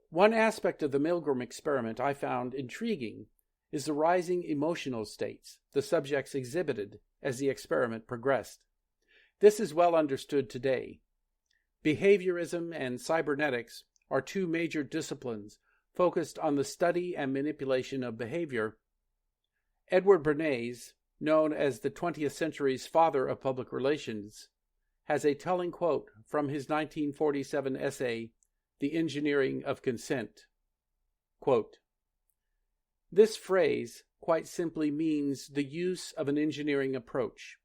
One aspect of the Milgram experiment I found intriguing is the rising emotional states the subjects exhibited as the experiment progressed. This is well understood today. Behaviorism and cybernetics are two major disciplines focused on the study and manipulation of behavior. Edward Bernays, known as the 20th century's father of public relations, has a telling quote from his 1947 essay, The Engineering of Consent. Quote, "This phrase quite simply means the use of an engineering approach,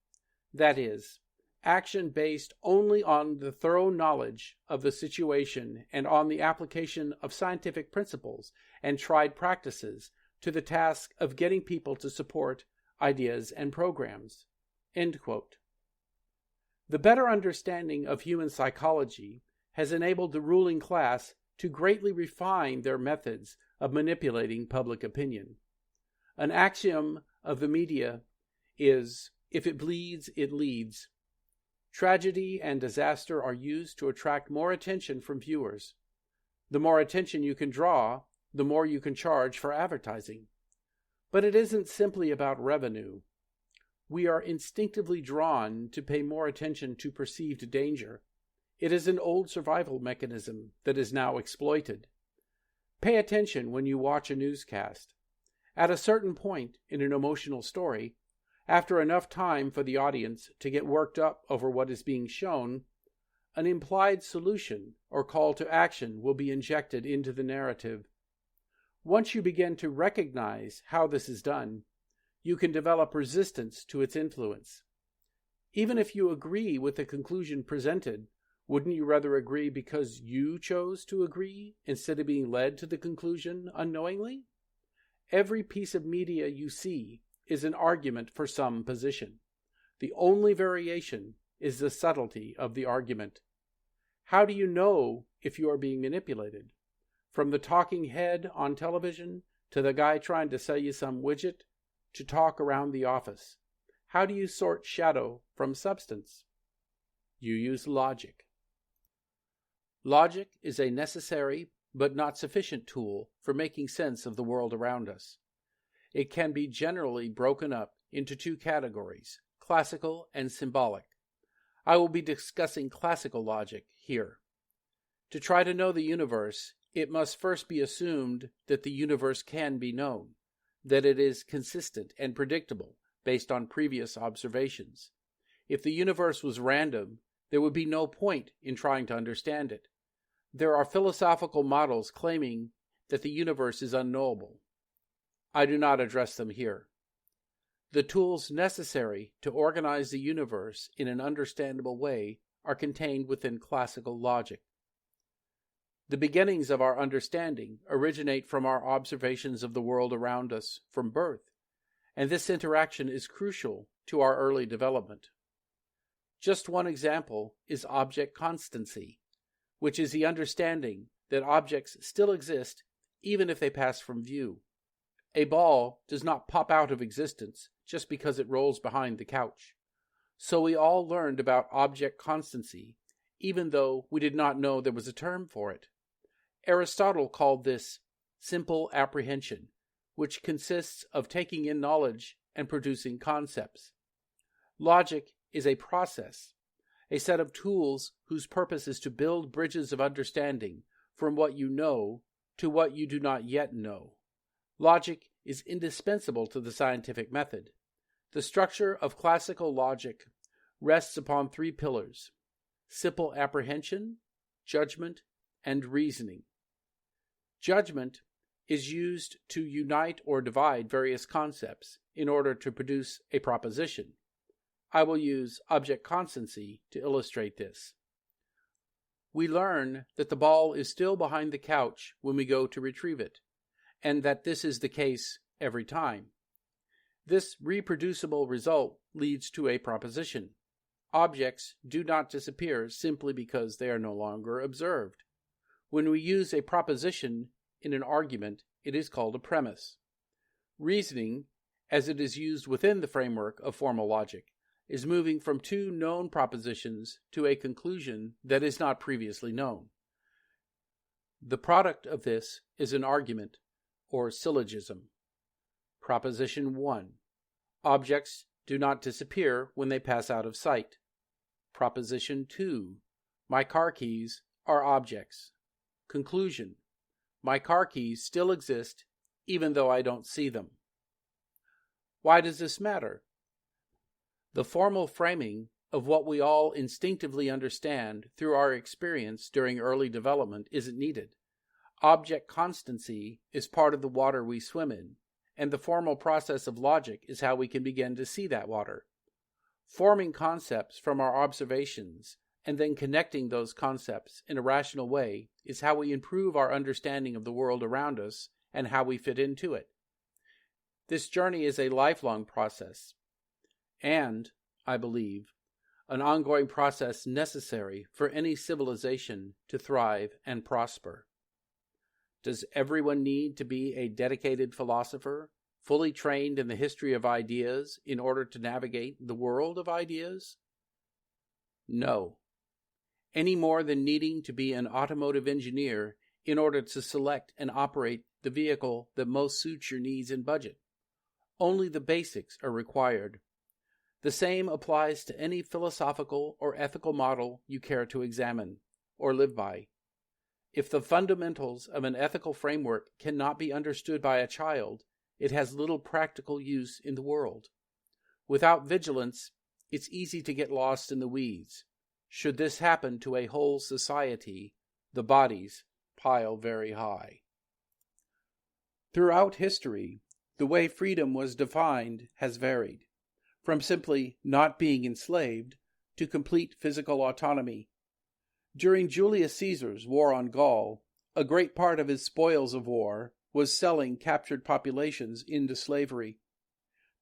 that is, action based only on the thorough knowledge of the situation and on the application of scientific principles and tried practices to the task of getting people to support ideas and programs." End quote. The better understanding of human psychology has enabled the ruling class to greatly refine their methods of manipulating public opinion. An axiom of the media is, if it bleeds, it leads. Tragedy and disaster are used to attract more attention from viewers. The more attention you can draw, the more you can charge for advertising. But it isn't simply about revenue. We are instinctively drawn to pay more attention to perceived danger. It is an old survival mechanism that is now exploited. Pay attention when you watch a newscast. At a certain point in an emotional story, after enough time for the audience to get worked up over what is being shown, an implied solution or call to action will be injected into the narrative. Once you begin to recognize how this is done, you can develop resistance to its influence. Even if you agree with the conclusion presented, wouldn't you rather agree because you chose to agree instead of being led to the conclusion unknowingly? Every piece of media you see is an argument for some position. The only variation is the subtlety of the argument. How do you know if you are being manipulated? From the talking head on television to the guy trying to sell you some widget to talk around the office. How do you sort shadow from substance? You use logic. Logic is a necessary but not sufficient tool for making sense of the world around us. It can be generally broken up into two categories, classical and symbolic. I will be discussing classical logic here. To try to know the universe, it must first be assumed that the universe can be known, that it is consistent and predictable based on previous observations. If the universe was random, there would be no point in trying to understand it. There are philosophical models claiming that the universe is unknowable. I do not address them here. The tools necessary to organize the universe in an understandable way are contained within classical logic. The beginnings of our understanding originate from our observations of the world around us from birth, and this interaction is crucial to our early development. Just one example is object constancy, which is the understanding that objects still exist even if they pass from view. A ball does not pop out of existence just because it rolls behind the couch. So we all learned about object constancy, even though we did not know there was a term for it. Aristotle called this simple apprehension, which consists of taking in knowledge and producing concepts. Logic is a process, a set of tools whose purpose is to build bridges of understanding from what you know to what you do not yet know. Logic is indispensable to the scientific method. The structure of classical logic rests upon three pillars: simple apprehension, judgment, and reasoning. Judgment is used to unite or divide various concepts in order to produce a proposition. I will use object constancy to illustrate this. We learn that the ball is still behind the couch when we go to retrieve it, and that this is the case every time. This reproducible result leads to a proposition. Objects do not disappear simply because they are no longer observed. When we use a proposition in an argument, it is called a premise. Reasoning, as it is used within the framework of formal logic, is moving from two known propositions to a conclusion that is not previously known. The product of this is an argument, or syllogism. Proposition 1. Objects do not disappear when they pass out of sight. Proposition 2. My car keys are objects. Conclusion. My car keys still exist even though I don't see them. Why does this matter? The formal framing of what we all instinctively understand through our experience during early development isn't needed. Object constancy is part of the water we swim in, and the formal process of logic is how we can begin to see that water. Forming concepts from our observations and then connecting those concepts in a rational way is how we improve our understanding of the world around us and how we fit into it. This journey is a lifelong process, and, I believe, an ongoing process necessary for any civilization to thrive and prosper. Does everyone need to be a dedicated philosopher, fully trained in the history of ideas in order to navigate the world of ideas? No. Any more than needing to be an automotive engineer in order to select and operate the vehicle that most suits your needs and budget. Only the basics are required. The same applies to any philosophical or ethical model you care to examine or live by. If the fundamentals of an ethical framework cannot be understood by a child, it has little practical use in the world. Without vigilance, it's easy to get lost in the weeds. Should this happen to a whole society, the bodies pile very high. Throughout history, the way freedom was defined has varied, from simply not being enslaved to complete physical autonomy. During Julius Caesar's war on Gaul, a great part of his spoils of war was selling captured populations into slavery.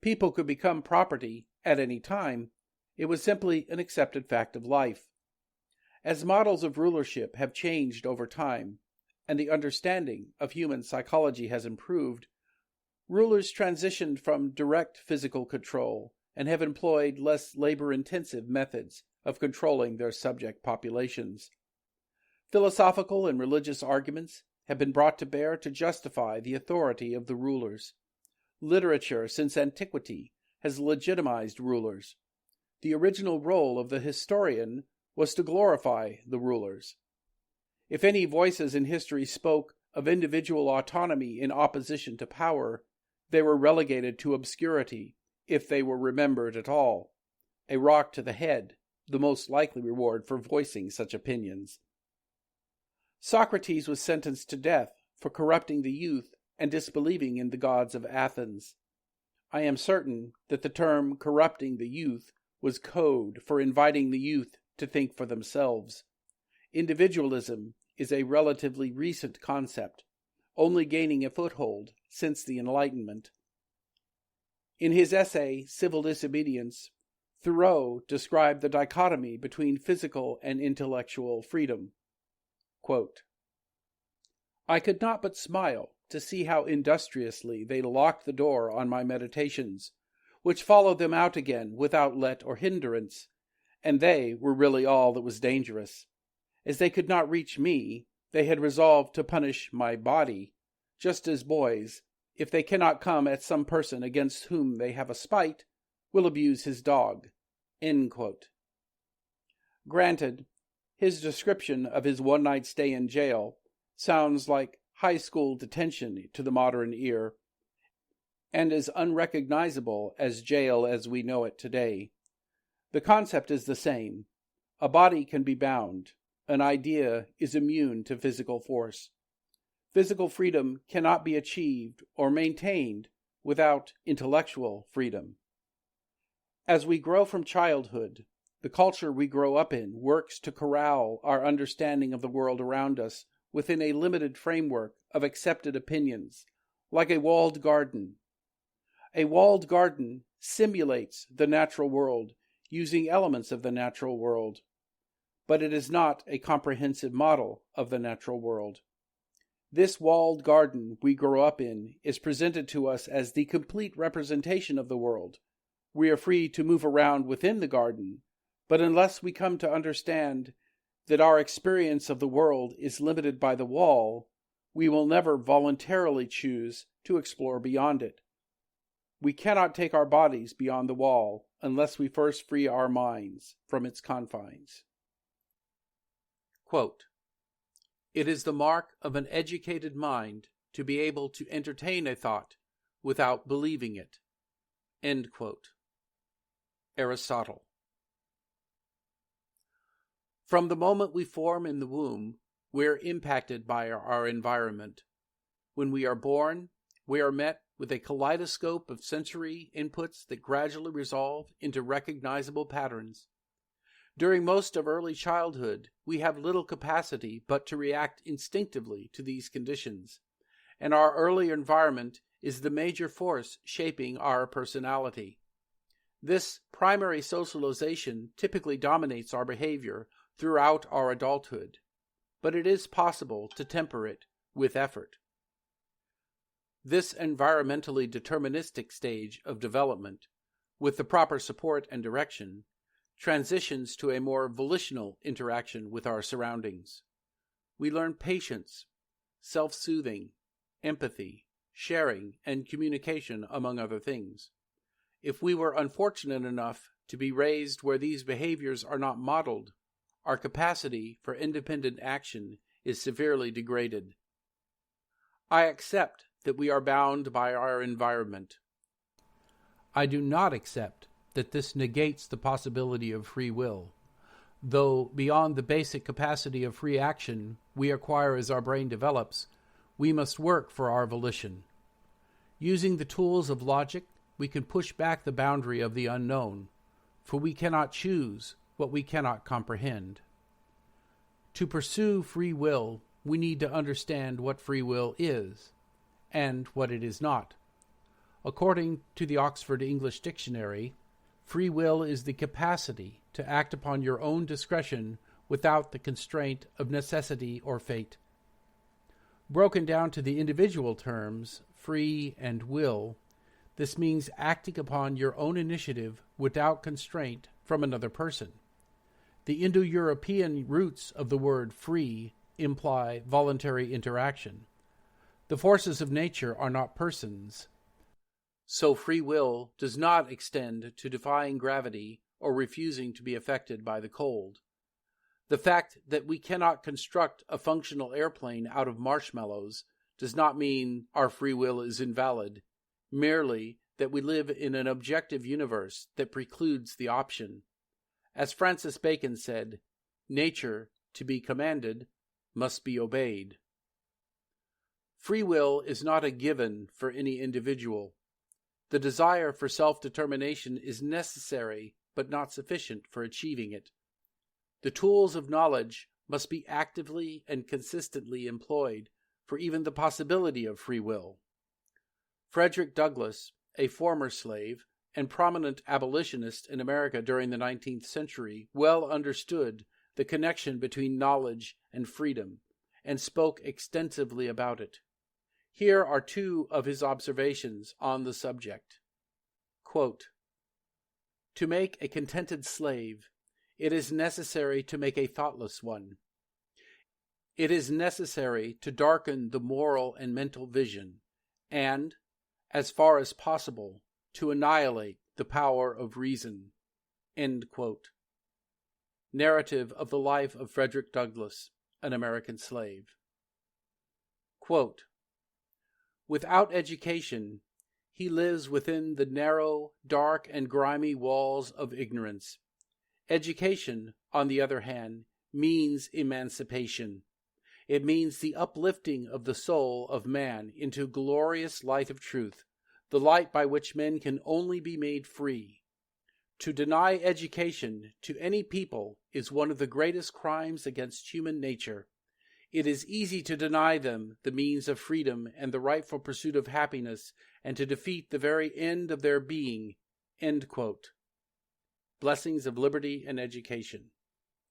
People could become property at any time. It was simply an accepted fact of life. As models of rulership have changed over time, and the understanding of human psychology has improved, rulers transitioned from direct physical control and have employed less labor-intensive methods of controlling their subject populations. Philosophical and religious arguments have been brought to bear to justify the authority of the rulers. Literature, since antiquity, has legitimized rulers. The original role of the historian was to glorify the rulers. If any voices in history spoke of individual autonomy in opposition to power, they were relegated to obscurity, if they were remembered at all. A rock to the head, the most likely reward for voicing such opinions. Socrates was sentenced to death for corrupting the youth and disbelieving in the gods of Athens. I am certain that the term corrupting the youth was code for inviting the youth to think for themselves. Individualism is a relatively recent concept, only gaining a foothold since the Enlightenment. In his essay, Civil Disobedience, Thoreau described the dichotomy between physical and intellectual freedom. Quote, I could not but smile to see how industriously they locked the door on my meditations, which followed them out again without let or hindrance, and they were really all that was dangerous. As they could not reach me, they had resolved to punish my body, just as boys, if they cannot come at some person against whom they have a spite, will abuse his dog. End quote. Granted, his description of his one-night stay in jail sounds like high school detention to the modern ear, and as unrecognizable as jail as we know it today. The concept is the same. A body can be bound. An idea is immune to physical force. Physical freedom cannot be achieved or maintained without intellectual freedom. As we grow from childhood, the culture we grow up in works to corral our understanding of the world around us within a limited framework of accepted opinions, like a walled garden. A walled garden simulates the natural world using elements of the natural world, but it is not a comprehensive model of the natural world. This walled garden we grow up in is presented to us as the complete representation of the world. We are free to move around within the garden, but unless we come to understand that our experience of the world is limited by the wall, we will never voluntarily choose to explore beyond it. We cannot take our bodies beyond the wall unless we first free our minds from its confines. Quote, "It is the mark of an educated mind to be able to entertain a thought without believing it." End quote. Aristotle. From the moment we form in the womb, we are impacted by our environment. When we are born, we are met with a kaleidoscope of sensory inputs that gradually resolve into recognizable patterns. During most of early childhood, we have little capacity but to react instinctively to these conditions, and our early environment is the major force shaping our personality. This primary socialization typically dominates our behavior throughout our adulthood, but it is possible to temper it with effort. This environmentally deterministic stage of development, with the proper support and direction, transitions to a more volitional interaction with our surroundings. We learn patience, self-soothing, empathy, sharing, and communication, among other things. If we were unfortunate enough to be raised where these behaviors are not modeled, our capacity for independent action is severely degraded. I accept that we are bound by our environment. I do not accept that this negates the possibility of free will, though beyond the basic capacity of free action we acquire as our brain develops, we must work for our volition. Using the tools of logic, we can push back the boundary of the unknown, for we cannot choose what we cannot comprehend. To pursue free will, we need to understand what free will is, and what it is not. According to the Oxford English Dictionary, free will is the capacity to act upon your own discretion without the constraint of necessity or fate. Broken down to the individual terms, free and will, this means acting upon your own initiative without constraint from another person. The Indo-European roots of the word free imply voluntary interaction. The forces of nature are not persons, so free will does not extend to defying gravity or refusing to be affected by the cold. The fact that we cannot construct a functional airplane out of marshmallows does not mean our free will is invalid, merely that we live in an objective universe that precludes the option. As Francis Bacon said, nature, to be commanded, must be obeyed. Free will is not a given for any individual. The desire for self-determination is necessary but not sufficient for achieving it. The tools of knowledge must be actively and consistently employed for even the possibility of free will. Frederick Douglass, a former slave and prominent abolitionist in America during the 19th century, well understood the connection between knowledge and freedom and spoke extensively about it. Here are two of his observations on the subject. Quote, "To make a contented slave, it is necessary to make a thoughtless one. It is necessary to darken the moral and mental vision, and, as far as possible, to annihilate the power of reason." End quote. Narrative of the Life of Frederick Douglass, an American Slave. Quote, "Without education, he lives within the narrow, dark, and grimy walls of ignorance. Education, on the other hand, means emancipation. It means the uplifting of the soul of man into glorious light of truth, the light by which men can only be made free. To deny education to any people is one of the greatest crimes against human nature. It is easy to deny them the means of freedom and the rightful pursuit of happiness, and to defeat the very end of their being." End quote. Blessings of Liberty and Education,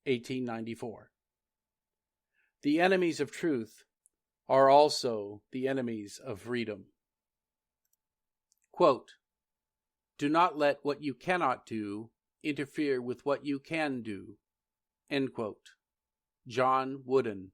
1894. The enemies of truth are also the enemies of freedom. Quote, "Do not let what you cannot do interfere with what you can do." End quote. John Wooden.